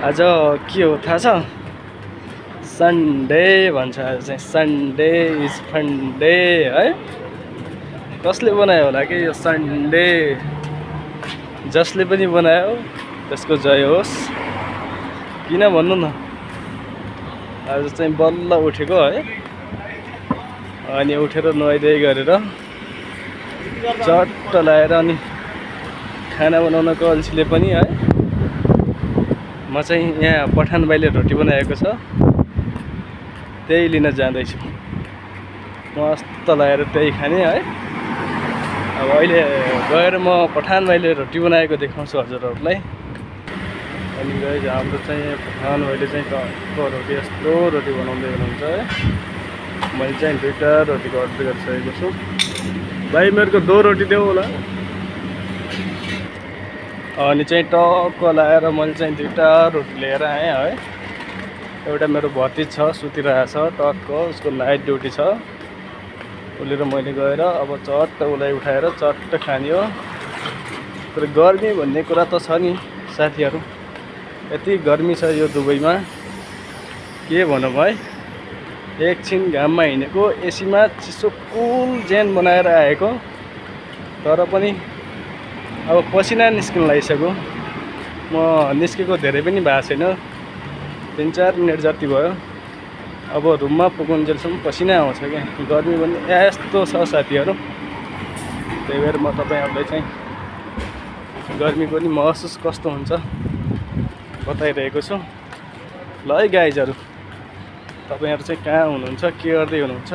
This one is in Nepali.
आज के हो थाहा छ? सन्डे भन्छ आज चाहिँ। सन्डे इज फन्डे है। कसले बनायो होला कि यो सन्डे? जसले पनि बनायो त्यसको जय होस्। किन भन्नु न, आज चाहिँ बल्ल उठेको है। अनि उठेर नुहाइधुवाइ गरेर चट्ट लाएर अनि खाना बनाउनको अल्छीले पनि है म चाहिँ यहाँ पठान भाइले रोटी बनाएको छ त्यही लिन जाँदैछु। मस्त लगाएर त्यही खाने है। अब अहिले गएर म पठान भाइले रोटी बनाएको देखाउँछु हजुरहरूलाई। अनि गाइस हाम्रो चाहिँ पठान भाइले चाहिँ टक्क रोटी यस्तो रोटी बनाउँदै हुनुहुन्छ है। मैले चाहिँ दुईटा रोटीको अर्डर गरिसकेको छु। भाइ मेरो को 2 रोटी देऊ होला। अनि चाहिँ टक्क लाएर मैले चाहिँ दुईटा रोटी लिएर आएँ है। एउटा मेरो भतिज छ सुतिरहेको छ, टक्क उसको नाइट ड्युटी छ। उसले र मैले गएर अब चट्ट उसलाई उठाएर चट्ट खाने हो। तर गर्मी भन्ने कुरा त छ नि साथीहरू, यति गर्मी छ यो दुबईमा के भनौँ है। एकछिन घाममा हिँडेको एसीमा चिसो कुल ज्यान बनाएर आएको, तर पनि अब पसिना निस्किन लागिसक्यो। म निस्केको धेरै पनि भएको छैन, 3-4 मिनट जति भयो। अब रुममा पुगुन्जेलसम्म पसिना आउँछ क्या। गर्मी पनि यस्तो छ साथीहरू। त्यही भएर म तपाईँहरूलाई चाहिँ गर्मी पनि महसुस कस्तो हुन्छ बताइरहेको छु। ल है गाइजहरू, तपाईँहरू चाहिँ कहाँ हुनुहुन्छ, के गर्दै हुनुहुन्छ?